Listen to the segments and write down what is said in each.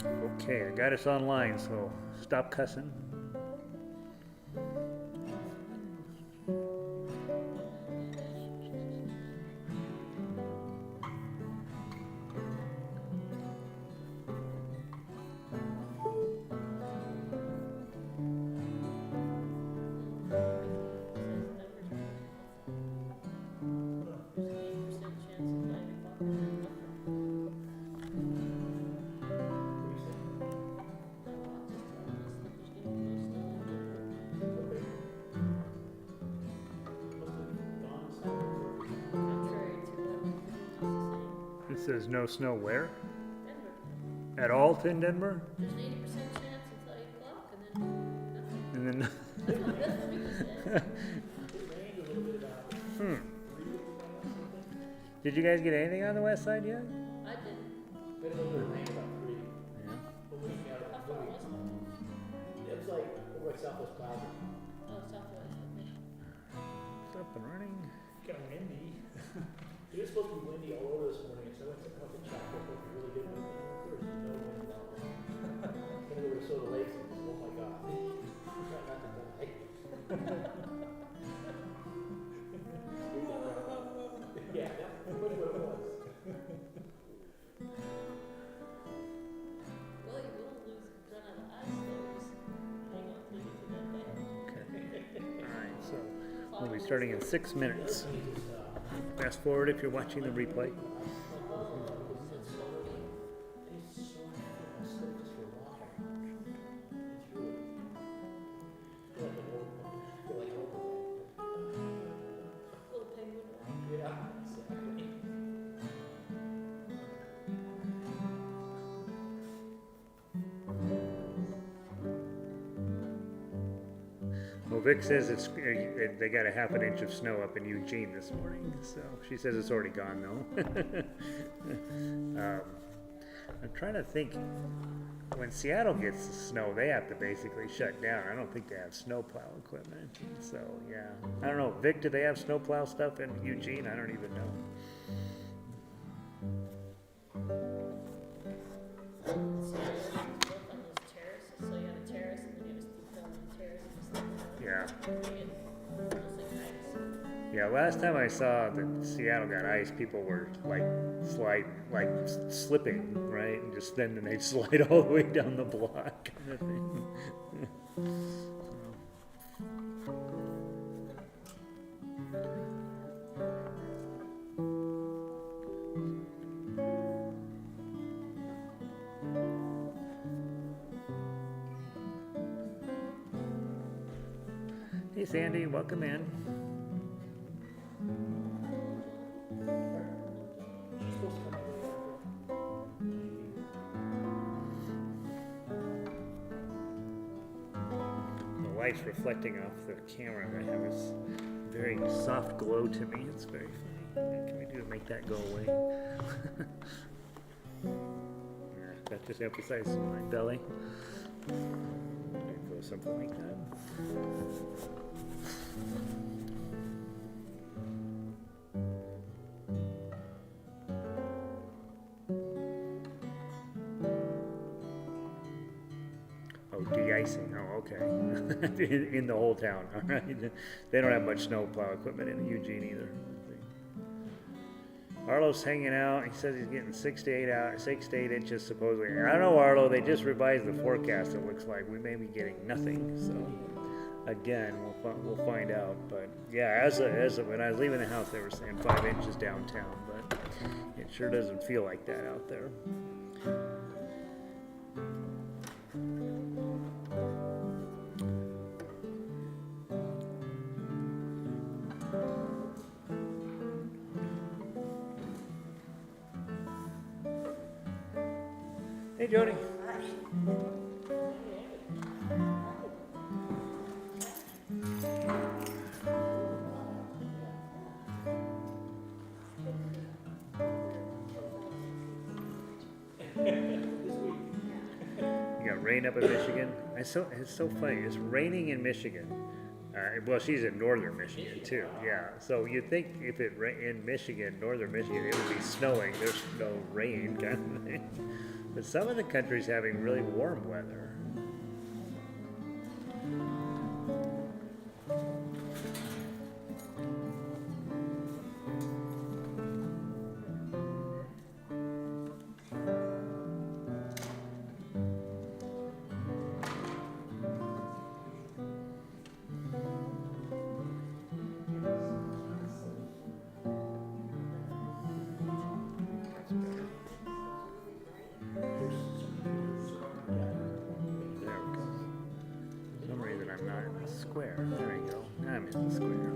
Okay, I got us online, so stop cussing. It says no snow where? Denver. At all in Denver? There's an 80% chance until 8 o'clock, and then And then that's what we said. Did you guys get anything on the west side yet? I didn't. We had a little bit of rain about 3. Yeah. But we got How far was it? It's like over at Southwest Plaza. Oh, southwest. Okay. It's up and running. Kind of windy. It was supposed to be windy all over this morning, so I went to up in Chapel for a really good wind. There was no wind at all. Then we were to Soda Lakes and oh my god. Try not to die. Yeah, that's pretty much what it was. Well, you will run out of ice, though. Just hang on till you get to that day. Okay. Alright, so we'll be starting in 6 minutes. Fast forward if you're watching the replay. Little penguin walk. Yeah, exactly. Well, Vic says they got a half an inch of snow up in Eugene this morning, so she says it's already gone though. I'm trying to think. When Seattle gets the snow, they have to basically shut down. I don't think they have snowplow equipment. So yeah, I don't know. Vic, do they have snowplow stuff in Eugene? I don't even know. So you built on those terraces. So you have a terrace, and then you have a steep hill and a terrace and a steep hill. Yeah. You get mostly ice. Yeah, last time I saw that Seattle got ice, people were like slipping, right? And just then they'd slide all the way down the block kind of thing. Hey Sandy, welcome in. She's supposed to come in The light's reflecting off the camera. I have this very soft glow to me. It's very funny. What can we do to make that go away? That just emphasizes my belly. Go something like that. Oh, de-icing. Oh, okay. in the whole town. All right. They don't have much snowplow equipment in Eugene either. Arlo's hanging out. He says he's getting 6 to 8 inches supposedly. I don't know, Arlo. They just revised the forecast. It looks like we may be getting nothing. So again, we'll find out. But yeah, as when I was leaving the house, they were saying 5 inches downtown, but it sure doesn't feel like that out there. Hey, Jody. You got rain up in Michigan. It's so funny. It's raining in Michigan. Well, she's in northern Michigan too. Yeah. So you'd think if in Michigan, northern Michigan, it would be snowing. There's no rain kind of thing. But some of the country's having really warm weather. There we go. For some reason I'm not in the square. There we go. Now I'm in the square.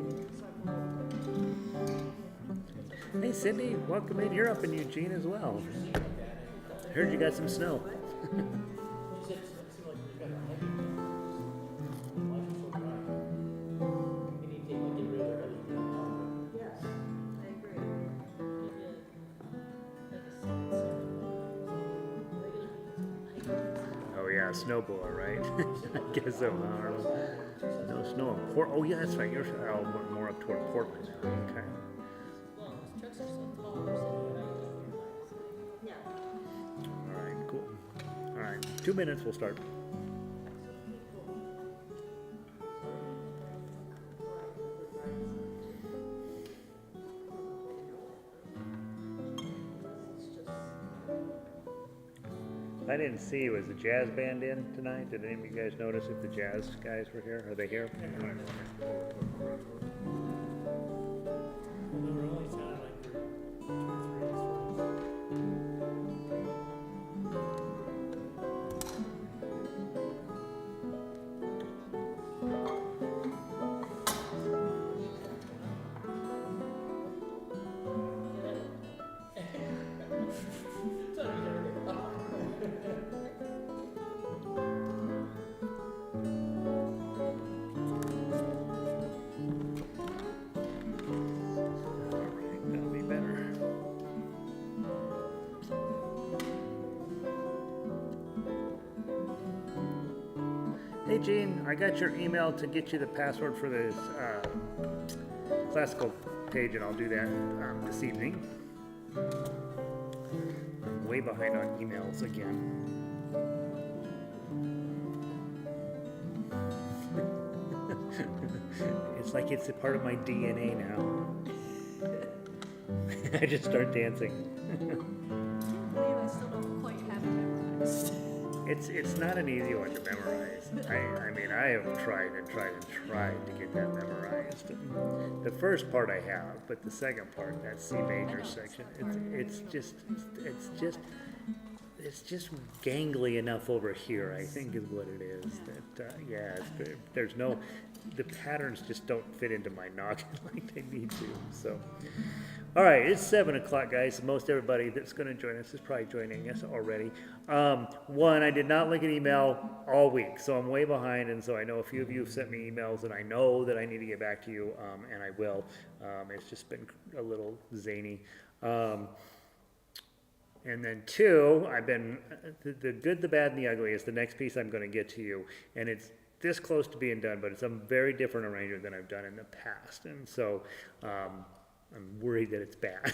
Hey Cindy, welcome in. You're up in Eugene as well. Heard you got some snow. She said it seemed like we got a heavy. Why is it so dry? Maybe you take like get rid of the heavy. Yes, I agree. We did. Like a second. Oh yeah, snowblower, right? I guess so. No snow in Port. Oh yeah, that's right. You're more up toward Portland. Okay. Well, those trucks are so tall, we're sitting right there. Yeah. All right. Cool. All right. 2 minutes. We'll start. I didn't see. Was the jazz band in tonight? Did any of you guys notice if the jazz guys were here? Are they here? Well, they were only sounding like they're 2 or 3 instruments. That'll be better. Hey Gene, I got your email to get you the password for this classical page, and I'll do that this evening. I'm way behind on emails again. It's like it's a part of my DNA now. I just start dancing. I still don't quite have it memorized. It's not an easy one to memorize. I mean, I have tried and tried and tried to get that memorized. The first part I have, but the second part, that C major section, it's just gangly enough over here, I think is what it is. That yeah, there's no, the patterns just don't fit into my noggin like they need to. So, all right, it's 7 o'clock, guys. Most everybody that's going to join us is probably joining us already. One, I did not look at email all week, so I'm way behind, and so I know a few of you have sent me emails, and I know that I need to get back to you, and I will. It's just been a little zany. And then 2, I've been, the good, the bad, and the ugly is the next piece I'm going to get to you, and it's this close to being done, but it's a very different arrangement than I've done in the past, and so I'm worried that it's bad,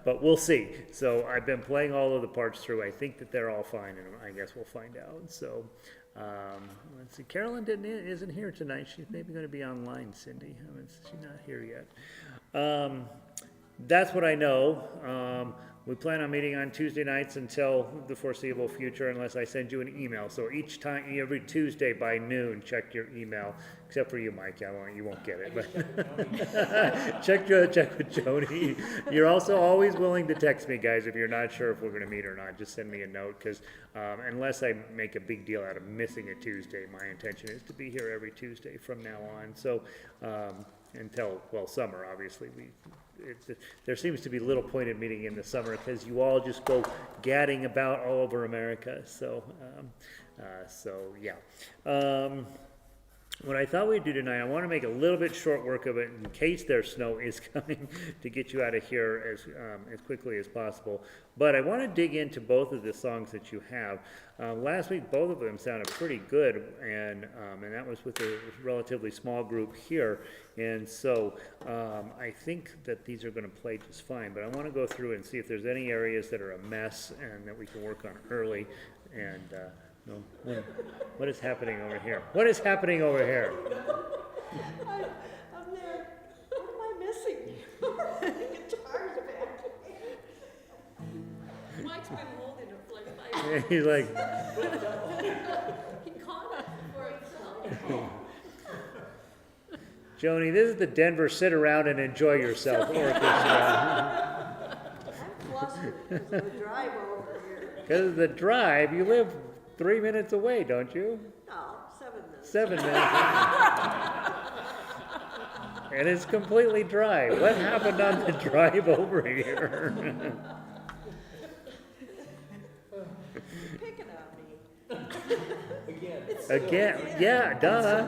but we'll see. So I've been playing all of the parts through. I think that they're all fine, and I guess we'll find out. So let's see. Carolyn isn't here tonight. She's maybe going to be online, Cindy. She's not here yet. That's what I know. We plan on meeting on Tuesday nights until the foreseeable future, unless I send you an email. So each time, every Tuesday by noon, check your email. Except for you, Mike. You won't get it. But check with Joni. You're also always willing to text me, guys, if you're not sure if we're going to meet or not. Just send me a note, because unless I make a big deal out of missing a Tuesday, my intention is to be here every Tuesday from now on. So until, well, summer, obviously. There seems to be little point in meeting in the summer because you all just go gadding about all over America. So, yeah. what I thought we'd do tonight, I want to make a little bit short work of it in case there's snow is coming to get you out of here as quickly as possible. But I want to dig into both of the songs that you have. Last week, both of them sounded pretty good, and that was with a relatively small group here. And so I think that these are going to play just fine. But I want to go through and see if there's any areas that are a mess and that we can work on early. And no, what is happening over here? What is happening over here? I'm there. What am I missing? The guitar's back. Mike's been holding it for like 5 minutes. He's like, He caught it for himself. Joni, this is the Denver sit around and enjoy yourself orchestra. I'm flustered because of the drive over here. Because of the drive, you live 3 minutes away, don't you? No, 7 minutes. 7 minutes. And it's completely dry. What happened on the drive over here? You're picking on me. Again, yeah, duh.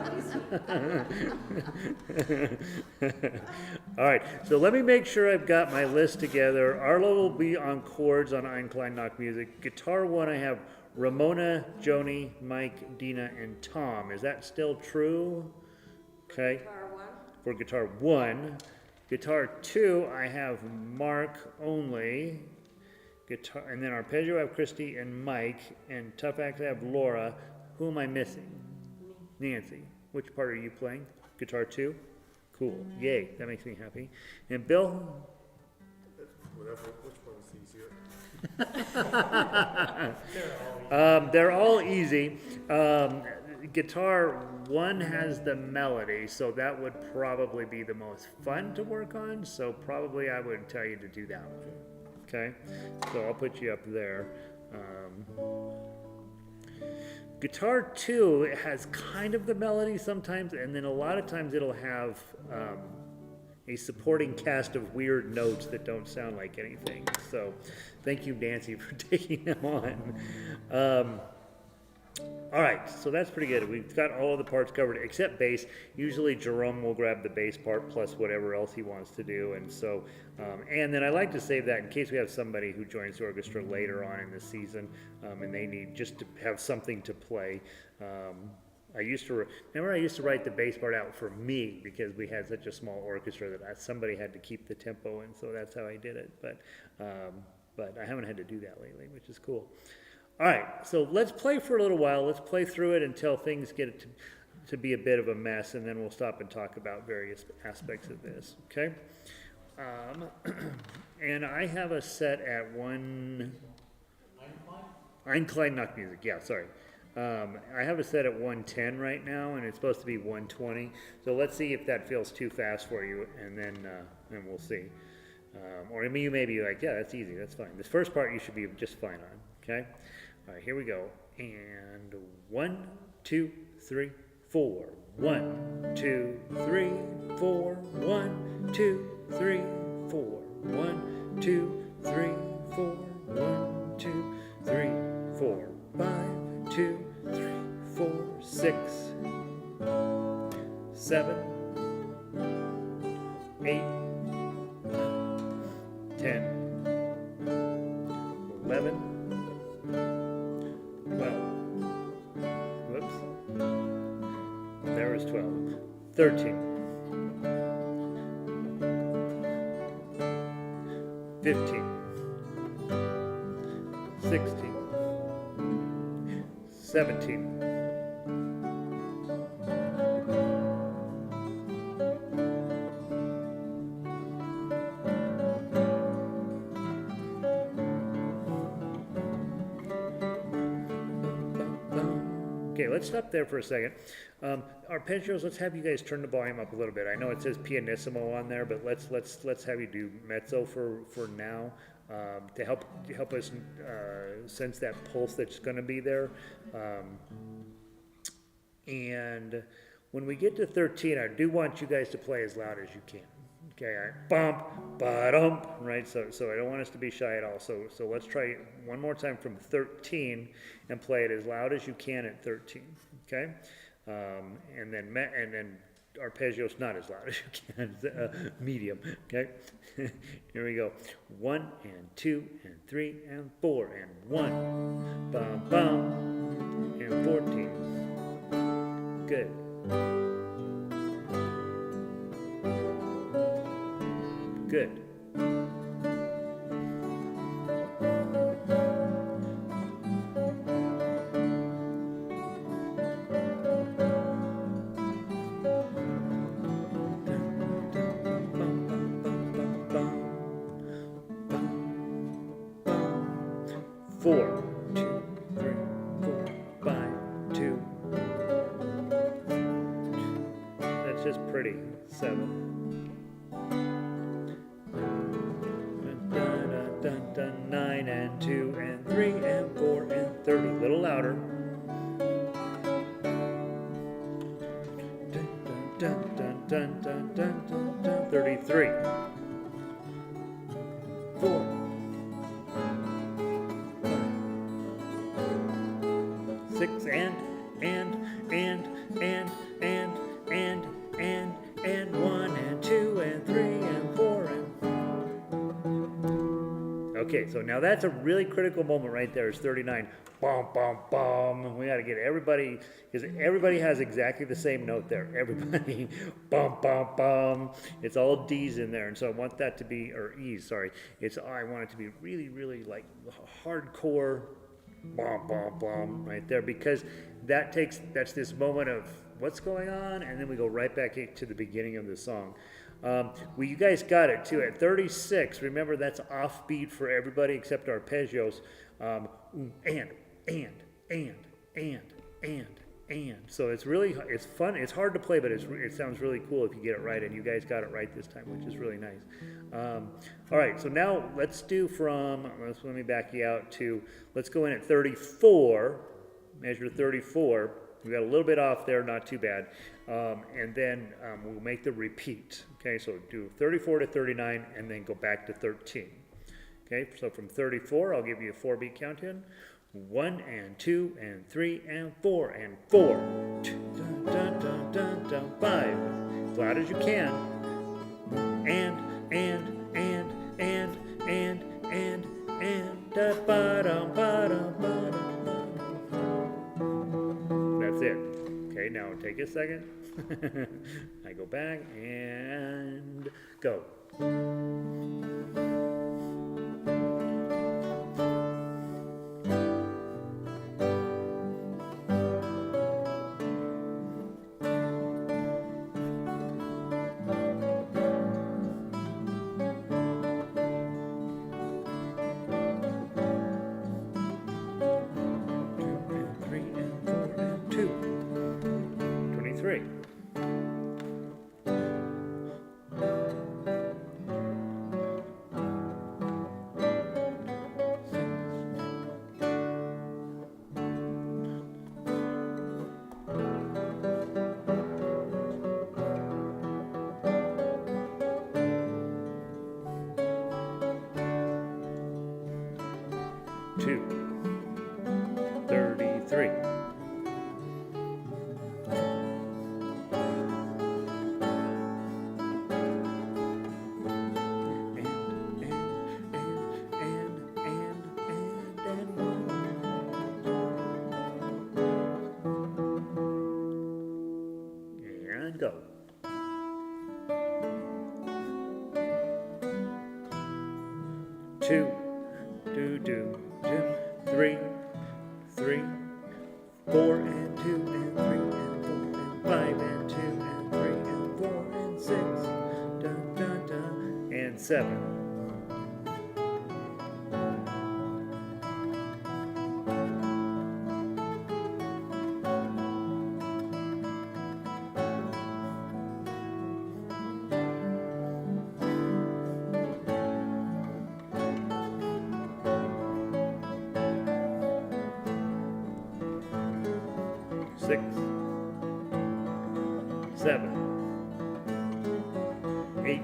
All right, so let me make sure I've got my list together. Arlo will be on chords on Eine, Kleine, Nachtmusik. Guitar 1, I have Ramona, Joni, Mike, Dina, and Tom. Is that still true? Okay. Guitar 1. For guitar 1. Guitar 2, I have Mark only. Guitar, and then arpeggio, I have Christy and Mike. And tough axe, I have Laura. Who am I missing? Nancy. Which part are you playing? Guitar 2? Cool. Yay. That makes me happy. And Bill? Whatever, which one's easier? They're all easy. Guitar 1 has the melody, so that would probably be the most fun to work on. So probably I would tell you to do that one. Okay? So I'll put you up there. Guitar 2 has kind of the melody sometimes, and then a lot of times it'll have a supporting cast of weird notes that don't sound like anything. So thank you, Nancy, for taking them on. All right, so that's pretty good. We've got all of the parts covered except bass. Usually Jerome will grab the bass part plus whatever else he wants to do. And so, and then I like to save that in case we have somebody who joins the orchestra later on in the season and they need just to have something to play. I used to write the bass part out for me because we had such a small orchestra that somebody had to keep the tempo, and so that's how I did it. But I haven't had to do that lately, which is cool. All right, so let's play for a little while. Let's play through it until things get to be a bit of a mess, and then we'll stop and talk about various aspects of this, okay? And I have a set at Eine, Kleine, Nachtmusik, yeah, sorry. I have a set at 110 right now, and it's supposed to be 120. So let's see if that feels too fast for you, and then we'll see. Or you may be like, yeah, that's easy, that's fine. This first part you should be just fine on, okay? All right, here we go. And 1, 2, 3, 4. 1, 2, 3, 4. 1, 2, 3, 4. 1, 2, 3, 4. 1, 2, 3, 4. 5, 2, 3, 4, 6, 7, 8, 10, 11, 12. Whoops. There was 12. 13. 15. 16. 17. Okay, let's stop there for a second. Arpeggios, let's have you guys turn the volume up a little bit. I know it says pianissimo on there, but let's have you do mezzo for now. To help us sense that pulse that's going to be there. And when we get to 13, I do want you guys to play as loud as you can. Okay, all right. Bump, ba-dum, right? So I don't want us to be shy at all. So let's try one more time from 13 and play it as loud as you can at 13. Okay. and then arpeggios not as loud as you can, medium. Okay, here we go. 1 and 2 and 3 and 4 and 1, bum bum, and 14. Good. Good. Four, 2, 3, 4, 5, 2. That's just pretty. 7. Dun, dun, dun, dun, 9 and 2 and 3 and 4 and 30. A little louder. Dun, dun, dun, dun, dun, dun, dun, dun. 33. 4. 6 and 1 and 2 and 3 and 4 and. Okay, so now that's a really critical moment right there. Is 39. Bum bum bum. We got to get everybody, because everybody has exactly the same note there. Everybody, bum bum bum. It's all D's in there, and so I want that to be, or E's. Sorry. I want it to be really, really like hardcore. Bum, bum, bum, right there, because that's this moment of what's going on, and then we go right back to the beginning of the song. You guys got it too. At 36, remember that's offbeat for everybody except arpeggios. And. So it's fun. It's hard to play, but it sounds really cool if you get it right, and you guys got it right this time, which is really nice. All right, so now let's do let me back you out to, let's go in at 34, measure 34. We got a little bit off there, not too bad. And then we'll make the repeat. Okay, so do 34 to 39 and then go back to 13. Okay, so from 34, I'll give you a 4-beat count in. 1 and 2 and 3 and 4 and 4. Dun, dun, dun, dun, dun, 5. As loud as you can. And. Da, ba, dum, ba, dum, ba, dum, ba, dum. That's it. Okay, now take a second. I go back and go. 23. Two, 33. And go. 2, 2, 2, 2, 3, 3, 4 and 2 and 3 and 4 and 5 and 2 and 3 and 4 and 6, dun, dun, dun, and 7. Six, 7, 8,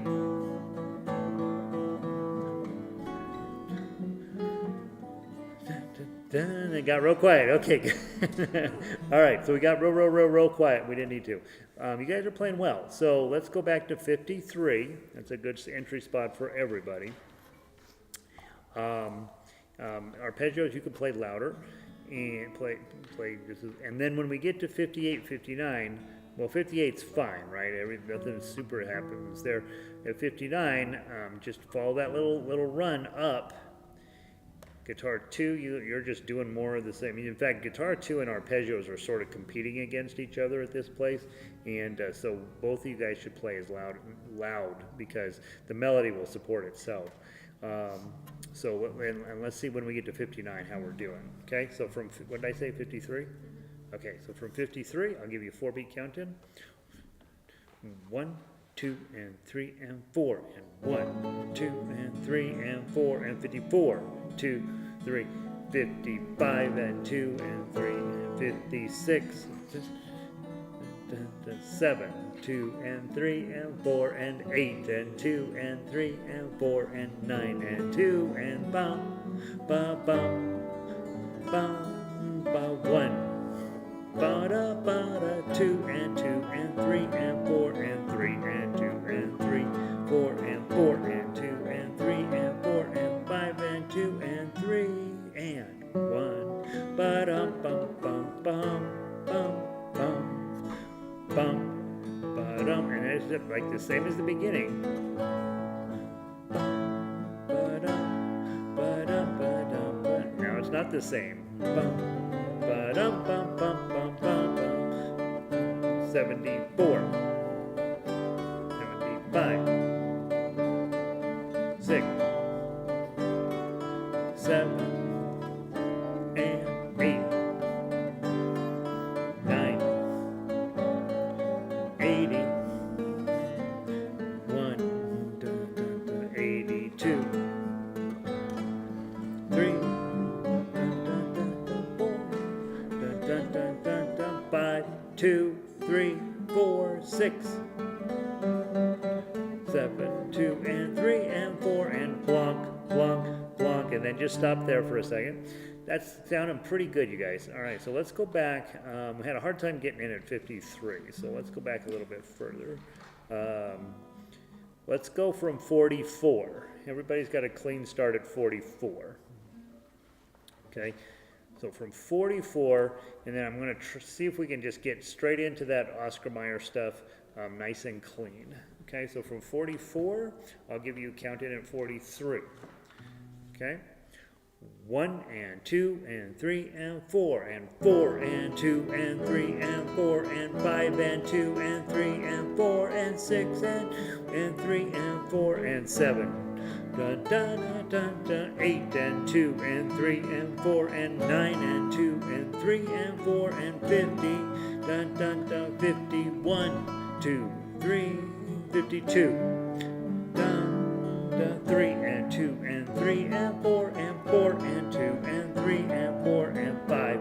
9, Dun, it got real quiet. Okay. Good. All right. So we got real quiet. We didn't need to. You guys are playing well. So let's go back to 53. That's a good entry spot for everybody. Arpeggios, you can play louder and play this is, and then when we get to 58, 59, well, 58's fine, right? Nothing super happens there. At 59, just follow that little run up. Guitar 2, you're just doing more of the same. In fact, guitar 2 and arpeggios are sort of competing against each other at this place, and so both of you guys should play as loud because the melody will support itself. So and let's see when we get to 59 how we're doing. Okay, so from what did I say, 53? Okay, so from 53, I'll give you a 4-beat count-in. 1, 2, and 3, and 4, and 1, 2, and 3, and 4, and 54, 2, 3, 55, and 2, and 3, and 56, 7, 2, and 3, and 4, and 8, and 2, and 3, and 4, and 9, and 2, and bum, ba bum, bum, ba 1. Ba-da, ba-da, 2, and 2, and 3, and 4, and 3, and 2, and 3, 4, and 4, and 2, and 3, and 4, and 5, and 2, and 3, and 1. Ba-dum, bum, bum, bum, bum, bum, bum, ba-dum, and it's just like the same as the beginning. Ba-dum, ba-dum, ba-dum, ba-dum. Now it's not the same. Bum. Ba-dum, bum, bum, bum, bum, bum. 74, 75, 6, 7, and 8, 9, 80, 1, 82, 3, 5, 2, 3, 4, 6, 7, 2, and 3, and 4, and plonk, plonk, plonk, and then just stop there for a second. That's sounding pretty good, you guys. All right, so let's go back. We had a hard time getting in at 53, so let's go back a little bit further. Let's go from 44. Everybody's got a clean start at 44. Okay. So from 44, and then I'm going to see if we can just get straight into that Oscar Mayer stuff nice and clean. Okay, so from 44, I'll give you a count in at 43. Okay, 1, and 2, and 3, and 4, and 4, and 2, and 3, and 4, and 5, and 2, and 3, and 4, and 6, and 3, and 4, and 7. Dun, dun, dun, dun, dun, 8, and 2, and 3, and 4, and 9, and 2, and 3, and 4, and 50. Dun, dun, dun, 51, 2, 3, 52. Dun, dun, 3, and 2, and 3, and 4, and 4, and 2, and 3, and 4, and 5.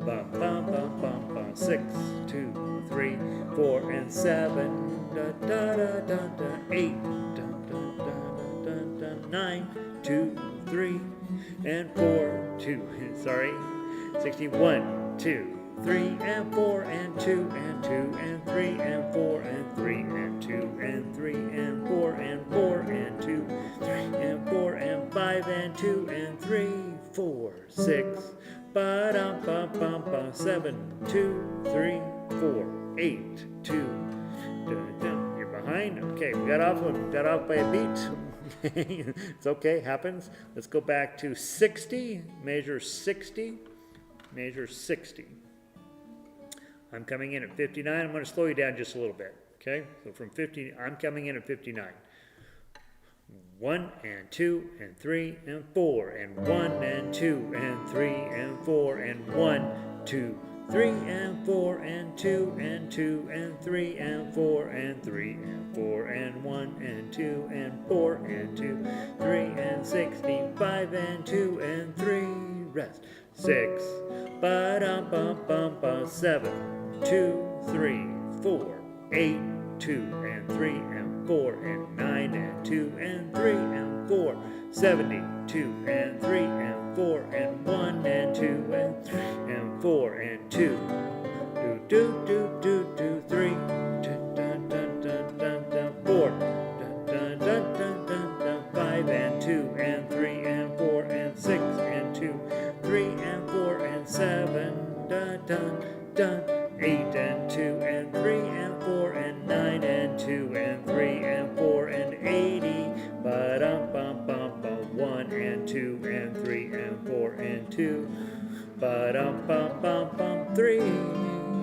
Bum, bum, bum, bum, bum, 6, 2, 3, 4, and 7. Da, da, da, da, da, 8. 9, 2, 3, and 4, 2, sorry, 61, 2, 3, and 4, and 2, and 2, and 3, and 4, and 3, and 2, and 3, and 4, and 4, and 2, 3, and 4, and 5, and 2, and 3, 4, 6, ba-dum, bum, bum, bum, 7, 2, 3, 4, 8, 2, dun, dun. You're behind? Okay, we got off by a beat. It's okay, happens. Let's go back to 60, measure 60, measure 60. I'm coming in at 59. I'm going to slow you down just a little bit, okay? So from 50, I'm coming in at 59. 1, and 2, and 3, and 4, and 1, and 2, and 3, and 4, and 1, 2, 3, and 4, and 2, and 2, and 3, and 4, and 3, and 4, and 1, and 2, and 4, and 2, 3, and 65, and 2, and 3, rest. 6, ba-dum, bum, bum, bum, 7, 2, 3, 4, 8, 2, and 3, and 4, and 9, and 2, and 3, and 4, 72 and 3 and 4 and 1 and 2 and 3 and 4 and 2. Do do do do do 3. Dun dun dun dun dun dun 4. Dun dun dun dun dun dun 5 and 2 and 3 and 4 and 6 and 2, 3 and 4 and 7. Dun dun dun 8 and 2 and 3 and 4 and 9 and 2 and 3 and 4 and 80. Ba-dum bum bum bum 1 and 2 and 3 and 4 and 2. Ba-dum bum bum bum 3.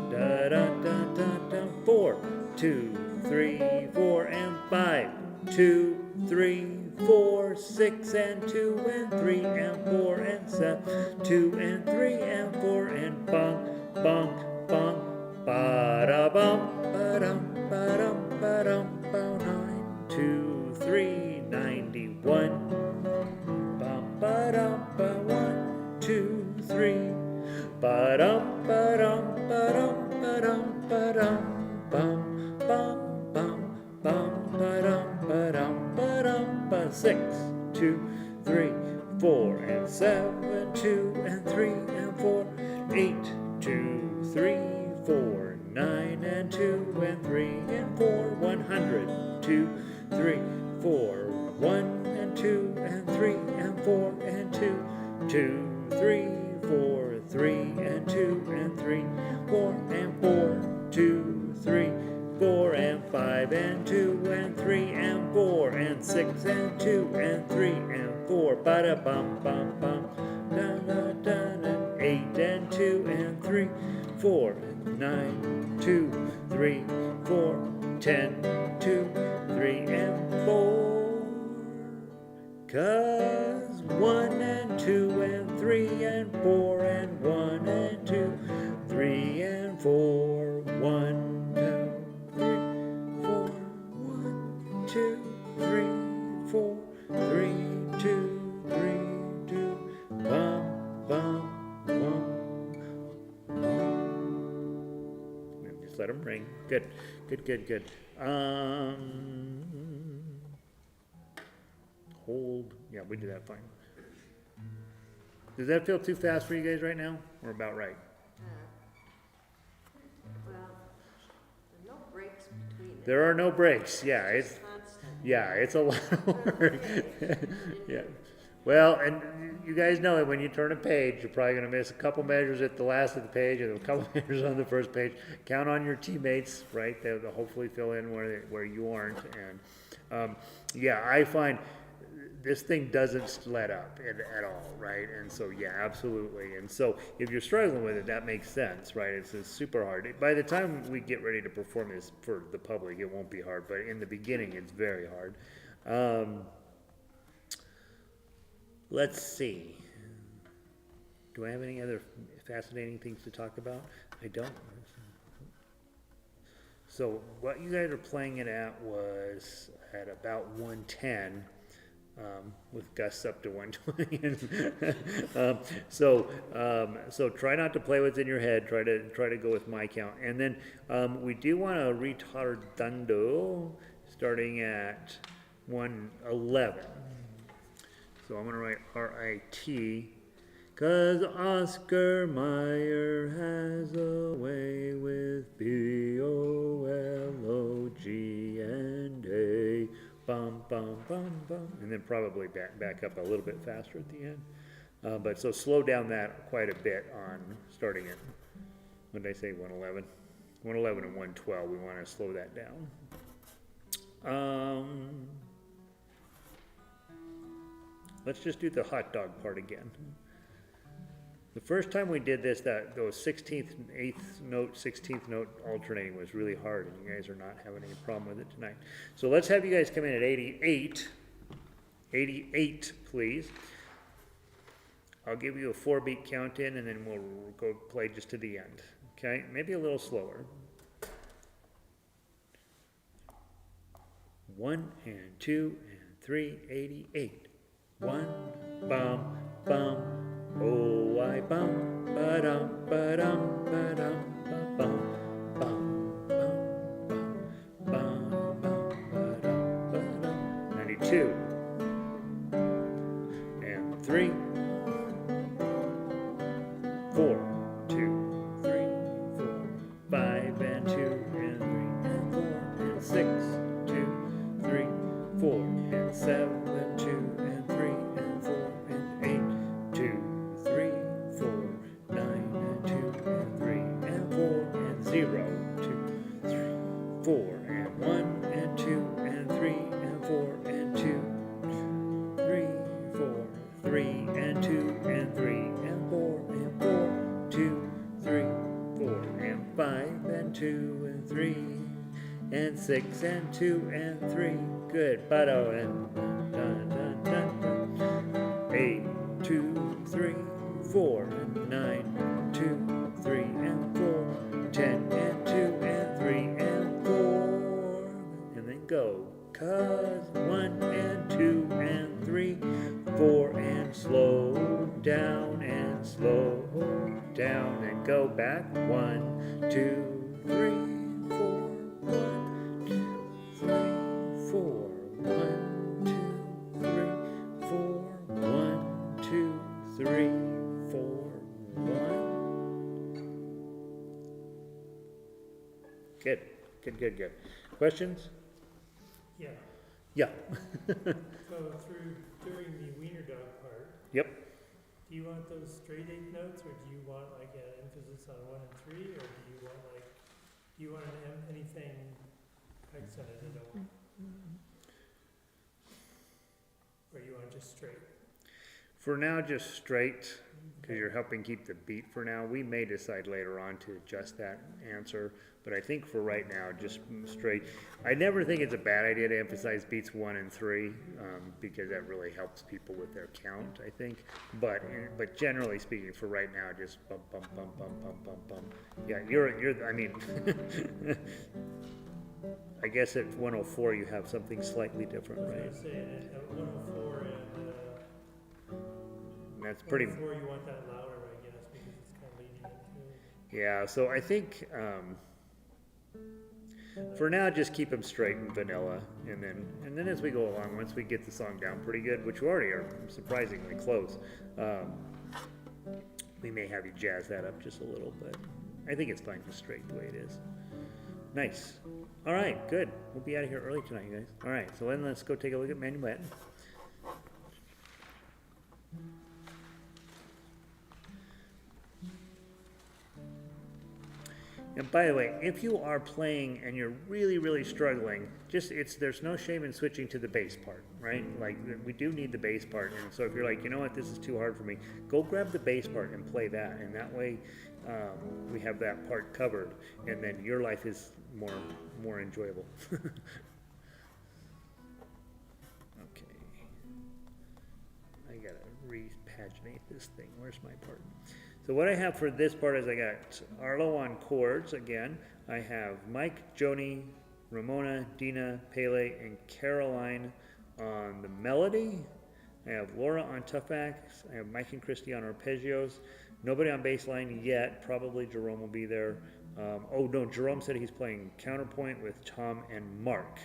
Da da da da da 4, 2, 3, 4 and 5. 2, 3, 4, 6 and 2 and 3 and 4 and 7. 2 and 3 and 4 and bunk bunk bunk. Ba-da-bum, ba-dum, ba-dum, ba-dum, ba-9, 2, 3, 91. Bum, ba-dum, ba-1, 2, 3. Ba-dum, ba-dum, ba-dum, ba-dum, ba-dum, bum, bum, bum, bum, ba-dum, ba-dum, ba-dum, ba 6, 2, 3, 4 and 7, 2 and 3 and 4, 8, 2, 3, 4, 9 and 2 and 3 and 4, 100, 2, 3, 4, 1 and 2 and 3 and 4 and 2, 2, 3, 4, 3 and 2 and 3, 4 and 4, 2, 3, 4 and 5 and 2 and 3 and 4 and 6 and 2 and 3 and 4, ba-da bum bum bum, da da da da, 8 and 2 and 3, 4, 9, 2, 3, 4, 10, 2, 3 and 4. 'Cause 1 and 2 and 3 and 4 and 1 and 2, 3 and 4, 1, 2, 3, 4, 1, 2, 3, 4, 3, 2, 3, 2, bum, bum, bum. Just let them ring. Good, good, good, good. Hold. Yeah, we do that fine. Does that feel too fast for you guys right now? Or about right? Well, there are no breaks between it. There are no breaks. Yeah, it's Constant. it's a lot of work. Yeah. Well, and you guys know it, when you turn a page, you're probably going to miss a couple measures at the last of the page and a couple measures on the first page. Count on your teammates, right? They'll hopefully fill in where you aren't. And yeah, I find this thing doesn't let up at all, right? And so, yeah, absolutely. And so if you're struggling with it, that makes sense, right? It's super hard. By the time we get ready to perform this for the public, it won't be hard. But in the beginning, it's very hard. Let's see. Do I have any other fascinating things to talk about? I don't. So what you guys are playing it at was at about 110. With gusts up to 120. So try not to play what's in your head. Try to go with my count. And then we do want a ritardando starting at 111. So I'm going to write R-I-T, because Oscar Mayer has a way with B-O-L-O-G and A. Bum, bum, bum, bum. And then probably back up a little bit faster at the end. But so slow down that quite a bit on starting at, what did I say, 111? 111 and 112, we want to slow that down. Let's just do the hot dog part again. The first time we did this, those 16th, 8th note, 16th note alternating was really hard, and you guys are not having any problem with it tonight. So let's have you guys come in at 88. 88, please. I'll give you a 4-beat count in, and then we'll go play just to the end. Okay? Maybe a little slower. 1 and 2 and 3, 88. 1, bum, bum. Oh, I bum, ba-dum, ba-dum, ba-dum, ba-bum, bum, bum, bum, bum, bum, ba-dum, ba-dum. 92. 3, 4, 2, 3, 4, 5 and 2 and 3 and 4 and 6, 2, 3, 4 and 7 and 2 and 3 and 4 and 8, 2, 3, 4, 9 and 2 and 3 and 4 and 0, 2, 3, 4 and 1 and 2 and 3 and 4 and 2, 3, 4, 3 and 2 and 3 and 4 and 4, 2, 3, 4 and 5 and 2 and 3 and 6 and 2 and 3. Good. Bado and dun dun dun dun. 8, 2, 3, 4 and 9, 2, 3 and 4, 10 and 2 and 3 and 4. And then go. Cause 1 and 2 and 3, 4 and slow down and slow down and go back. 1, 2, 3, 4, 1, 2, 3, 4, 1, 2, 3, 4, 1, 2, 3, 4, 1. Good, good, good, good. Questions? Yeah, Yeah. so during the wiener dog part, Yep. do you want those straight 8 notes, or do you want like an emphasis on 1 and 3, or do you want anything accented at all? Or you want just straight? For now, just straight, because you're helping keep the beat for now. We may decide later on to adjust that answer, but I think for right now, just straight. I never think it's a bad idea to emphasize beats 1 and 3, because that really helps people with their count, I think. But generally speaking, for right now, just bump, bump, bump, bump, bump, bump, bump. Yeah, I mean, I guess at 104 you have something slightly different, I was right? gonna say, at 104 and, And that's pretty. 104 you want that louder, I guess, because it's kind of leading into. Yeah, so I think for now, just keep them straight and vanilla, and then as we go along, once we get the song down pretty good, which we already are surprisingly close, we may have you jazz that up just a little, but I think it's fine just straight the way it is. Nice. All right, good. We'll be out of here early tonight, you guys. All right, so then let's go take a look at Menuett. And by the way, if you are playing and you're really, really struggling, there's no shame in switching to the bass part, right? Like, we do need the bass part, and so if you're like, you know what, this is too hard for me, go grab the bass part and play that, and that way we have that part covered, and then your life is more enjoyable. Okay. I gotta repaginate this thing. Where's my part? So what I have for this part is I got Arlo on chords again. I have Mike, Joni, Ramona, Dina, Pele, and Caroline on the melody. I have Laura on toughbacks. I have Mike and Christy on arpeggios. Nobody on bass line yet. Probably Jerome will be there. Oh no, Jerome said he's playing counterpoint with Tom and Mark.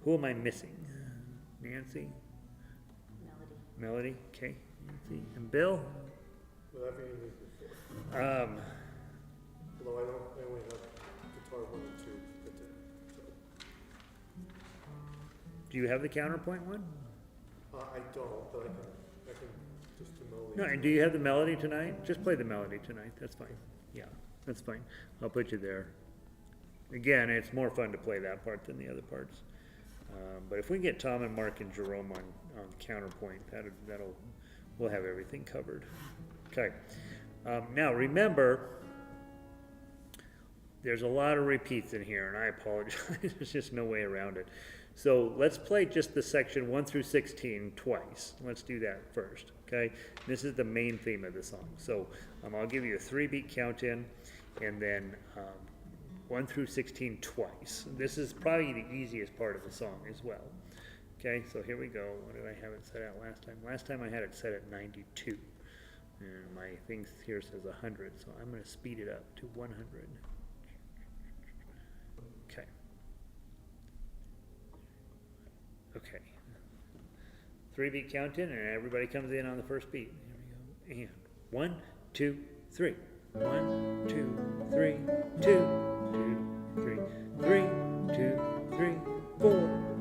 Who am I missing? Nancy? Melody, okay. Nancy. And Bill? Whatever you need before. Although I only have guitar 1 and 2. That's it. Do you have the counterpoint one? So, I don't, but I can just do melody. No, and do you have the melody tonight? Just play the melody tonight, that's fine. Yeah, that's fine. I'll put you there. Again, it's more fun to play that part than the other parts. But if we get Tom and Mark and Jerome on counterpoint, we'll have everything covered. Okay. Now remember, there's a lot of repeats in here, and I apologize. There's just no way around it. So let's play just the section 1 through 16 twice. Let's do that first, okay? This is the main theme of the song. So I'll give you a 3-beat count in, and then 1 through 16 twice. This is probably the easiest part of the song as well. Okay, so here we go. What did I have it set at last time? Last time I had it set at 92. And my thing here says 100, so I'm going to speed it up to 100. Okay. Okay. 3-beat count in, and everybody comes in on the first beat. Here we go. And 1, 2, 3. 1, 2, 3, 2, 2, 3, 3, 2, 3, 4,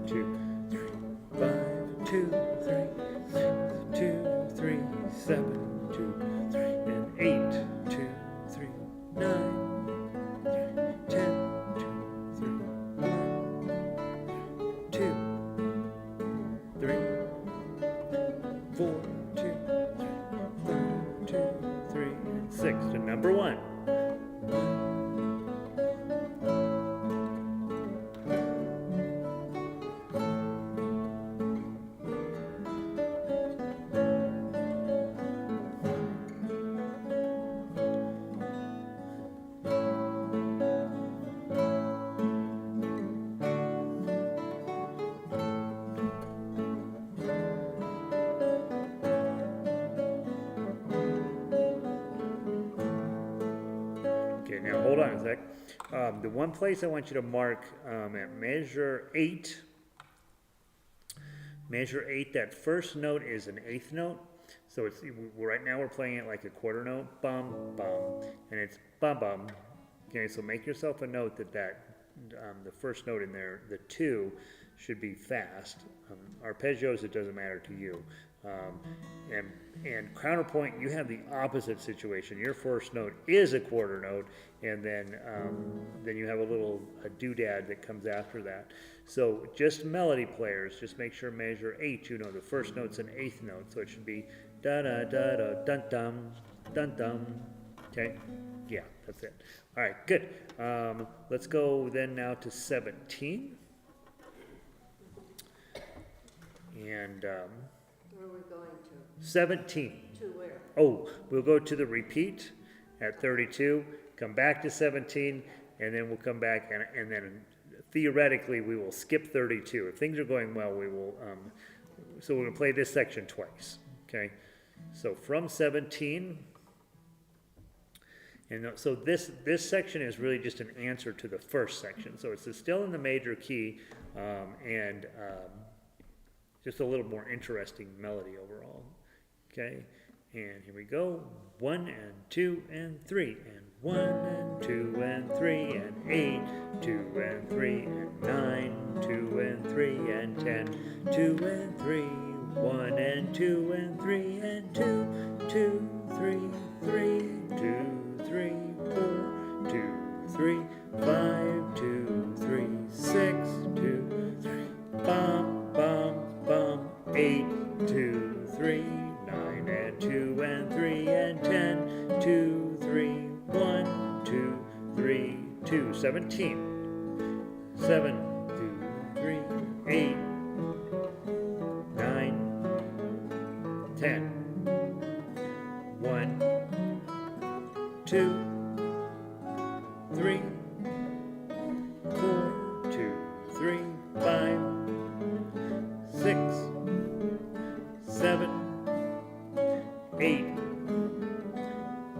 2, 3, 5, 2, 3, 6, 2, 3, 7, 2, 3, and 8, 2, 3, 9, 10, 2, 3, 1, 2, 3, 4, 2, 2, 3, and 6 to number 1. Okay, now hold on a sec. The one place I want you to mark at measure 8, that first note is an 8th note. So it's right now we're playing it like a quarter note, bum, bum, and it's bum, bum. Okay, so make yourself a note that the first note in there, the 2, should be fast. Arpeggios, it doesn't matter to you. And counterpoint, you have the opposite situation. Your first note is a quarter note, and then you have a doodad that comes after that. So just melody players, just make sure measure 8, you know the first note's an 8th note, so it should be da da da da dun dum dun dum. Okay, yeah, that's it. All right, good. Let's go then now to 17. And Where are we going to? 17. To where? Oh, we'll go to the repeat at 32, come back to 17, and then we'll come back, and then theoretically we will skip 32. If things are going well, we will, so we're going to play this section twice, okay? So from 17, and so this section is really just an answer to the first section. So it's still in the major key, and just a little more interesting melody overall. Okay, and here we go. 1 and 2 and 3, and 1 and 2 and 3 and 8, 2 and 3 and 9, 2 and 3 and 10, 2 and 3, 1 and 2 and 3 and 2, 2, 3, 3, 2, 3, 4, 2, 3, 5, 2, 3, 6, 2, 3, bum, bum, bum, 8, 2, 3, 9 and 2 and 3 and 10, 2, 3, 1, 2, 3, 2, 17, 7, 2, 3, 8, 9, 10, 1, 2, 3, 4, 2, 3, 5, 6, 7, 8,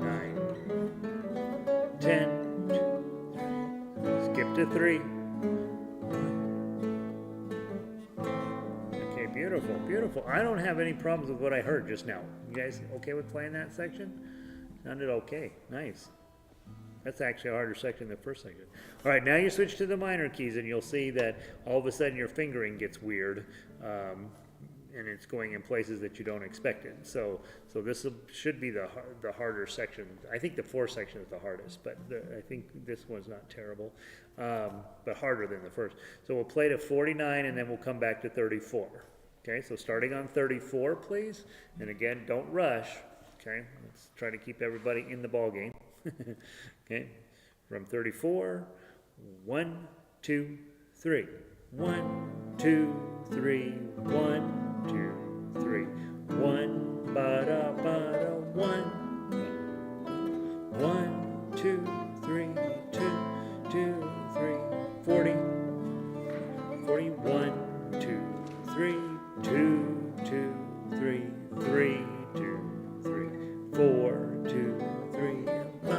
9, 10, skip to 3. Okay, beautiful, beautiful. I don't have any problems with what I heard just now. You guys okay with playing that section? Sounded okay, nice. That's actually a harder section than the first section. All right, now you switch to the minor keys, and you'll see that all of a sudden your fingering gets weird, and it's going in places that you don't expect it. So this should be the harder section. I think the 4th section is the hardest, but I think this one's not terrible, but harder than the first. So we'll play to 49, and then we'll come back to 34. Okay, so starting on 34, please. And again, don't rush. Okay, let's try to keep everybody in the ball game. Okay, from 34, 1, 2, 3. 1, 2, 3, 1, 2, 3. 1, ba-da, ba-da, 1. 1, 2, 3, 2, 2, 3, 40. 41, 2, 3, 2, 2, 3, 3, 2, 3, 4, 2, 3, 5,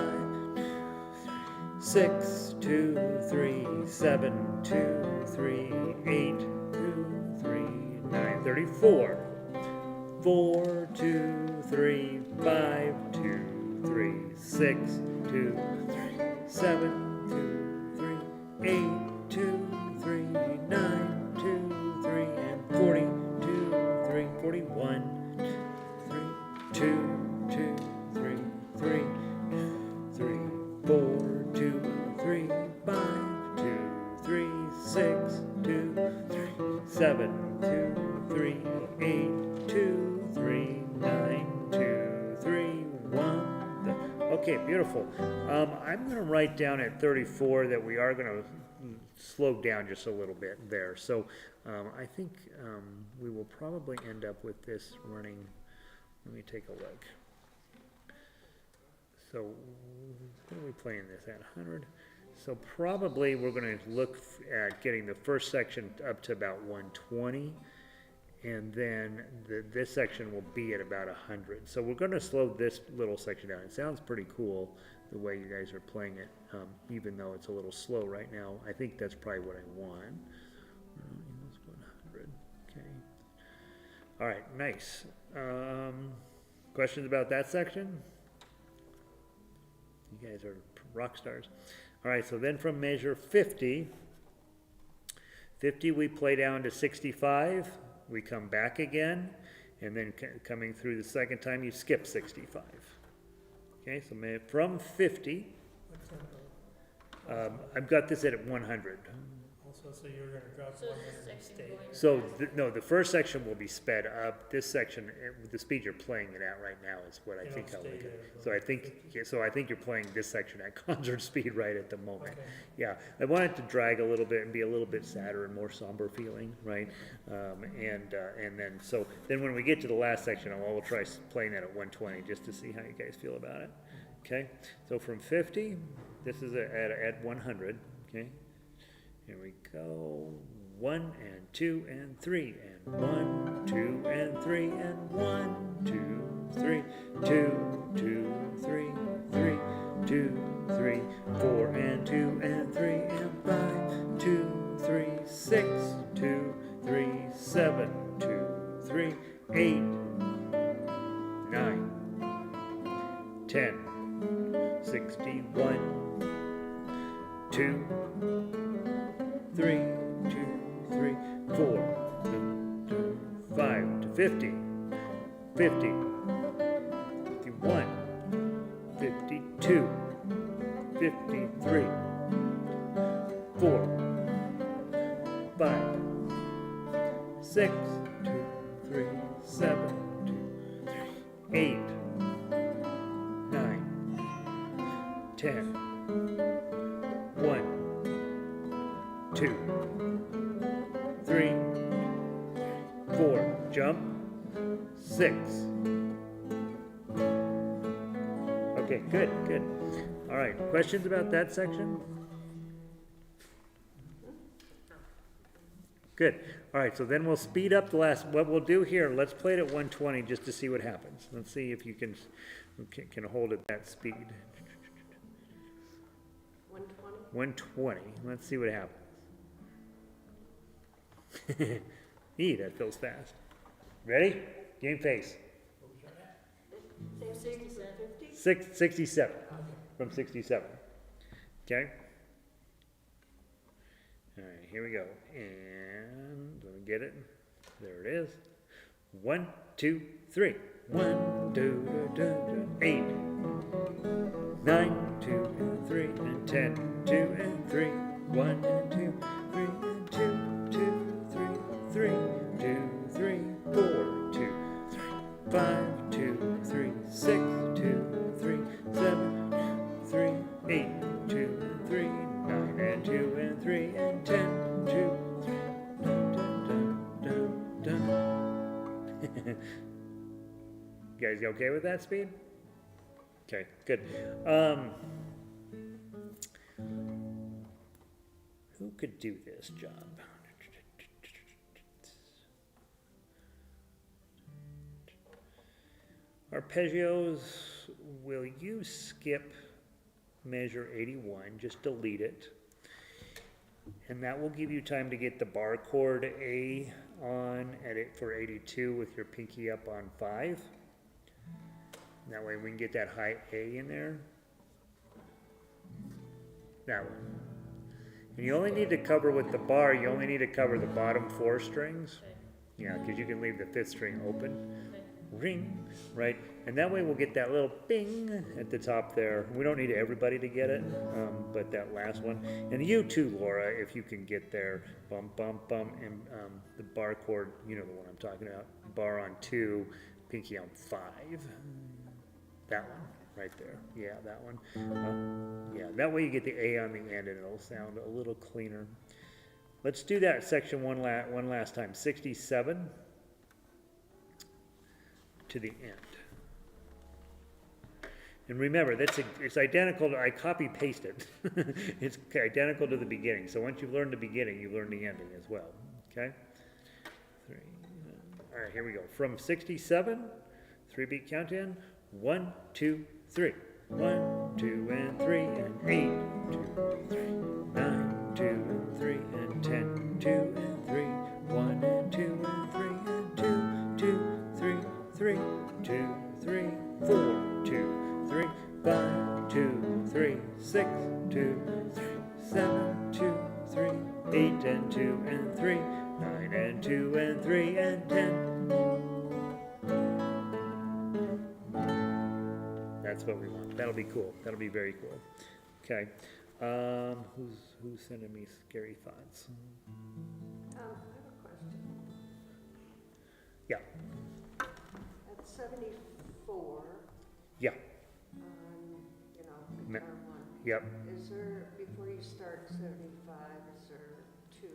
6, 2, 3, 7, 2, 3, 8, 2, 3, 9, 34. 4, 2, 3, 5, 2, 3, 6, 2, 3, 7, 2, 3, 8, 2, 3, 9, 2, 3, and 40, 2, 3, 41, 3, 2, 2, 3, 3, 3, 4, 2, 3, 5, 2, 3, 6, 2, 3, 7, 2, 3, 8, 2, 3, 9, 2, 3, 1. Okay, beautiful. I'm going to write down at 34 that we are going to slow down just a little bit there. So I think we will probably end up with this running. Let me take a look. So what are we playing this at? 100? So probably we're going to look at getting the first section up to about 120, and then this section will be at about 100. So we're going to slow this little section down. It sounds pretty cool the way you guys are playing it, even though it's a little slow right now. I think that's probably what I want. Let's go 100. Okay. All right, nice. Questions about that section? You guys are rock stars. All right, so then from measure 50, we play down to 65, we come back again, and then coming through the second time, you skip 65. Okay, so from 50, I've got this at 100. Also, so you're gonna drop So one this and then section stay. going So, no, the first section will be sped up. This section, with the speed you're playing it at right now is what I It'll think I'll stay like it. there So for I think, 50. yeah, so I think you're playing this section at concert speed right at the moment. Okay. Yeah, I want it to drag a little bit and be a little bit sadder and more somber feeling, right? And then, so then when we get to the last section, we'll try playing that at 120 just to see how you guys feel about it. Okay, so from 50, this is at 100. Okay, here we go. 1 and 2 and 3 and 1, 2 and 3 and 1, 2, 3, 2, 2, 3, 3, 2, 3, 4 and 2 and 3 and 5, 2, 3, 6, 2, 3, 7, 2, 3, 8, 9, 10, 61, 2, 3, 2, 3, 4, 2, 5 to 50, 50, 51, 52, 53, 4, 5, 6, 2, 3, 7, 2, 3, 8, 9, 10, 1, 2, 3, 4, jump, 6. Okay, good, good. All right, questions about that section? Good. All right, so then we'll speed up the last, what we'll do here, let's play it at 120 just to see what happens. Let's see if you can hold at that speed. 120? 120. Let's see what happens. That feels fast. Ready? Game face. 60, 67. From 67. Okay? All right, here we go. And let me get it. There it is. 1, 2, 3. 1, 2, 8. 9, 2, and 3, and 10, 2, and 3. 1, and 2, 3, and 2, 2, 3, 3, 2, 3, 4, 2, 3, 5, 2, 3, 6, 2, 3, 7, 3, 8, 2, and 3, 9, and 2, and 3, and 10, 2, 3, dun, dun, dun, dun. You guys okay with that speed? Okay, good. Who could do this job? Arpeggios, will you skip measure 81, just delete it. And that will give you time to get the bar chord A on at it for 82 with your pinky up on 5. That way we can get that high A in there. That one. And you only need to cover with the bar, you only need to cover the bottom 4 strings. Okay. Yeah, because you can leave the 5th string open. Okay. Ring, right? And that way we'll get that little bing at the top there. We don't need everybody to get it, but that last one. And you too, Laura, if you can get there. Bum, bum, bum, and the bar chord, you know the one I'm talking about. Bar on 2, pinky on 5. That one, right there. Yeah, that one. Yeah, that way you get the A on the end and it'll sound a little cleaner. Let's do that section one last time. 67 to the end. And remember, it's identical to, I copy paste it. It's identical to the beginning. So once you've learned the beginning, you learn the ending as well. Okay? 3. All right, here we go. From 67, 3-beat count in. 1, 2, 3. 1, 2, and 3, and 8, 2, 3, 9, 2, and 3, and 10, 2, and 3, 1, and 2, and 3, and 2, 2, 3, 3, 2, 3, 4, 2, 3, 5, 2, 3, 6, 2, 3, 7, 2, 3, 8, and 2, and 3, 9, and 2, and 3, and 10. That's what we want. That'll be cool. That'll be very cool. Okay. Who's sending me scary thoughts? I have a question. Yeah. At 74, Yeah. guitar 1, Yep. is there, before you start 75, is there 2,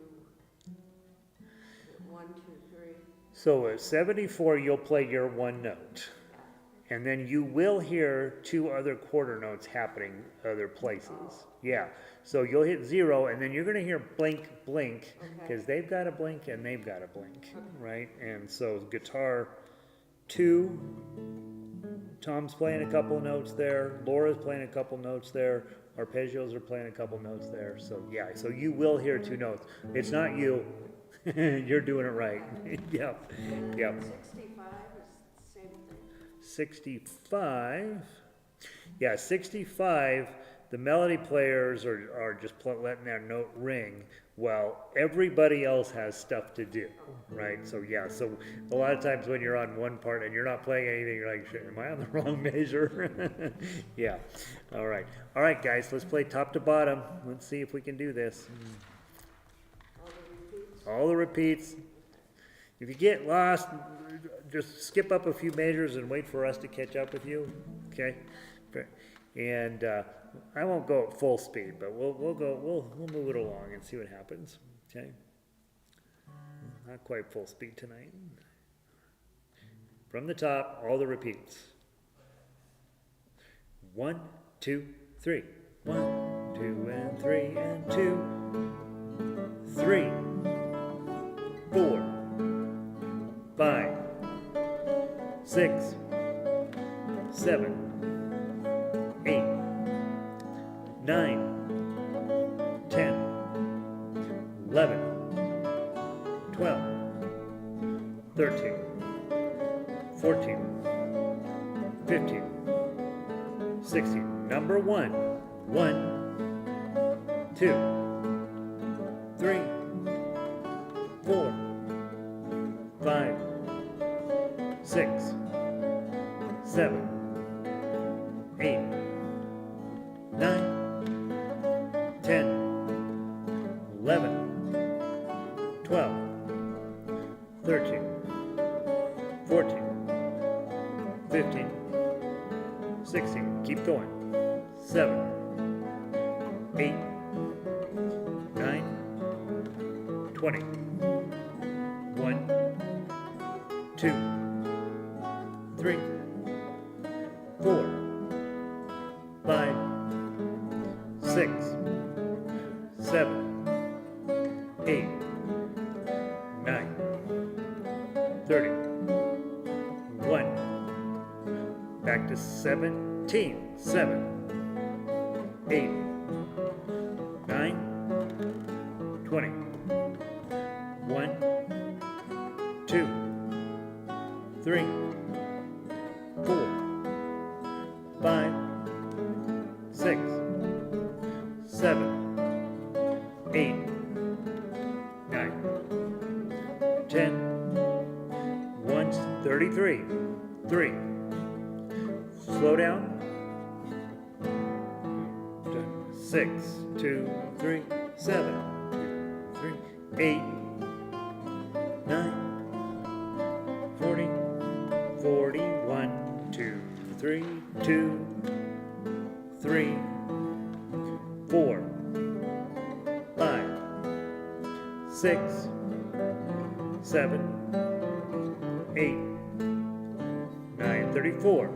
is it 1, 2, 3? So at 74, you'll play your one note. And then you will hear 2 other quarter notes happening other places. Yeah. So you'll hit 0, and then you're going to hear blink, blink, because they've got a blink and they've got a blink, right? And so guitar 2, Tom's playing a couple of notes there. Laura's playing a couple notes there. Arpeggios are playing a couple notes there. So yeah, so you will hear 2 notes. It's not you. You're doing it right. Yep. Yep. 65 is the same thing? 65. Yeah, 65, the melody players are just letting that note ring while everybody else has stuff to do, right? So yeah, so a lot of times when you're on one part and you're not playing anything, you're like, shit, am I on the wrong measure? Yeah. All right. All right, guys, let's play top to bottom. Let's see if we can do this. All the repeats. If you get lost, just skip up a few measures and wait for us to catch up with you, okay? And I won't go at full speed, but we'll move it along and see what happens, okay? Not quite full speed tonight. From the top, all the repeats. 1, 2, 3. 1, 2, and 3, and 2, 3, 4. 5, 6, 7, 8, 9, 10, 11, 12, 13, 14, 15, 16. Number 1. 1, 2, 3, 4, 5, 6, 7, 8, 9, 10, 11, 12, 13, 14, 15, 16. Keep going. 7, 8, 9, 20. 1, 2, 3, 4, 5, 6, 7, 8, 9, 30. 1. Back to 17. 7, 8, 9, 20. 1, Slow down. 6, 2, 3, 7, 2, 3, 8, 9, 40, 41, 2, 3, 2, 3, 4, 5, 6, 7, 8, 9, 34,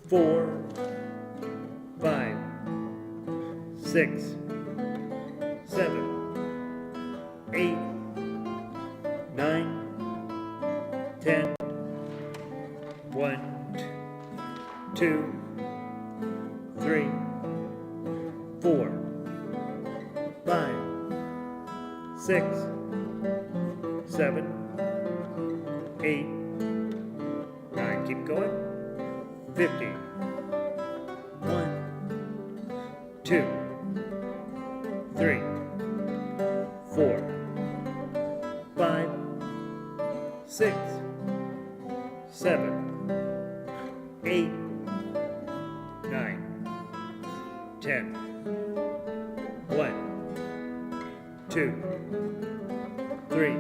4, 5, 6, 7, 8, 9, 10, 1, 2, 3, 4, 5, 6, 7, 8, 9. Keep going. 50. 1, 2, 3, 4, 5, 6, 7, 8, 9, 10. 1, 2, 3,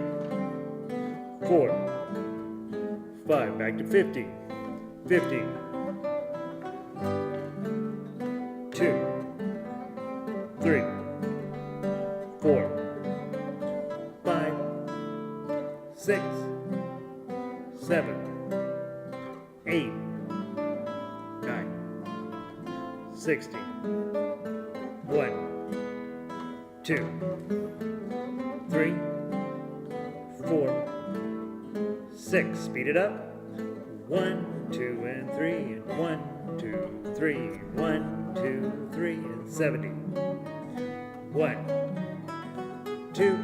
4, 5. Back to 50. 50. 2, 3, 4, 5, 6, 7, 8, 9, 60. 1, 2, 3, 4, 6. Speed it up. 1, 2, and 3, and 1, 2, 3, 1, 2, 3, and 70. 1, 2,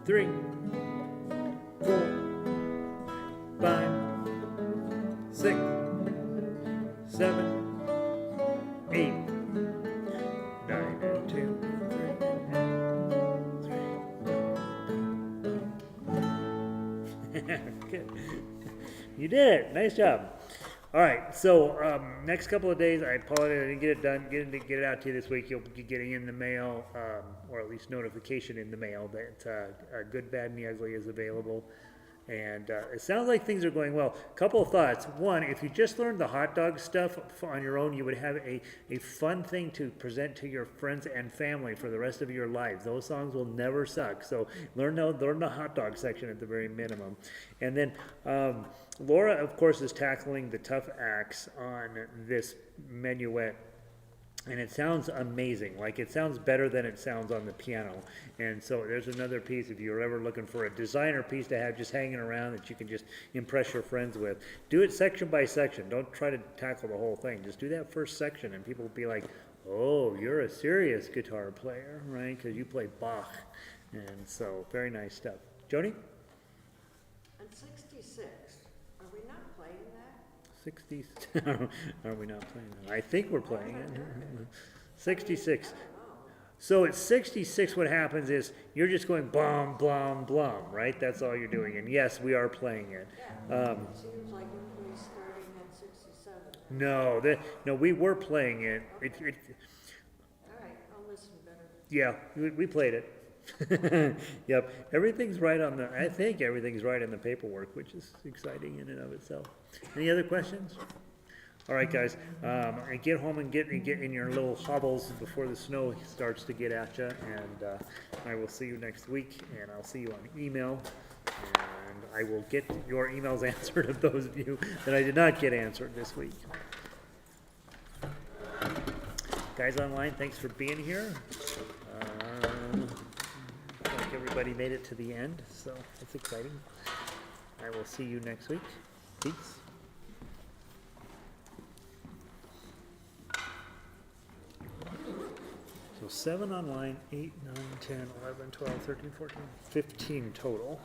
3, 4, 5, 6, 7, 8, 9, and 2, 3, and 3. Good. You did it. Nice job. All right. So next couple of days, I apologize. I didn't get it done. Get it out to you this week. You'll be getting in the mail, or at least notification in the mail that Good, Bad, and the Ugly is available. And it sounds like things are going well. Couple of thoughts. One, if you just learned the hot dog stuff on your own, you would have a fun thing to present to your friends and family for the rest of your lives. Those songs will never suck. So learn the hot dog section at the very minimum. And then Laura, of course, is tackling the tough acts on this Menuett. And it sounds amazing. Like, it sounds better than it sounds on the piano. And so there's another piece, if you're ever looking for a designer piece to have just hanging around that you can just impress your friends with. Do it section by section. Don't try to tackle the whole thing. Just do that first section, and people will be like, oh, you're a serious guitar player, right? Because you play Bach. And so, very nice stuff. Joni? And 66, are we not playing that? 60, are we not playing that? I think we're playing it. 66. So at 66, what happens is you're just going blum, blum, blum, right? That's all you're doing. And yes, we are playing it. It seems like we're starting at 67. No, we were playing it. All right, I'll listen better. Yeah, we played it. Yep, everything's right on the, I think everything's right in the paperwork, which is exciting in and of itself. Any other questions? All right, guys, get home and get in your little hovels before the snow starts to get at you, and I will see you next week, and I'll see you on email, and I will get your emails answered of those of you that I did not get answered this week. Guys online, thanks for being here. I think everybody made it to the end, so that's exciting. I will see you next week. Peace. So 7 online, 8, 9, 10, 11, 12, 13, 14, 15 total.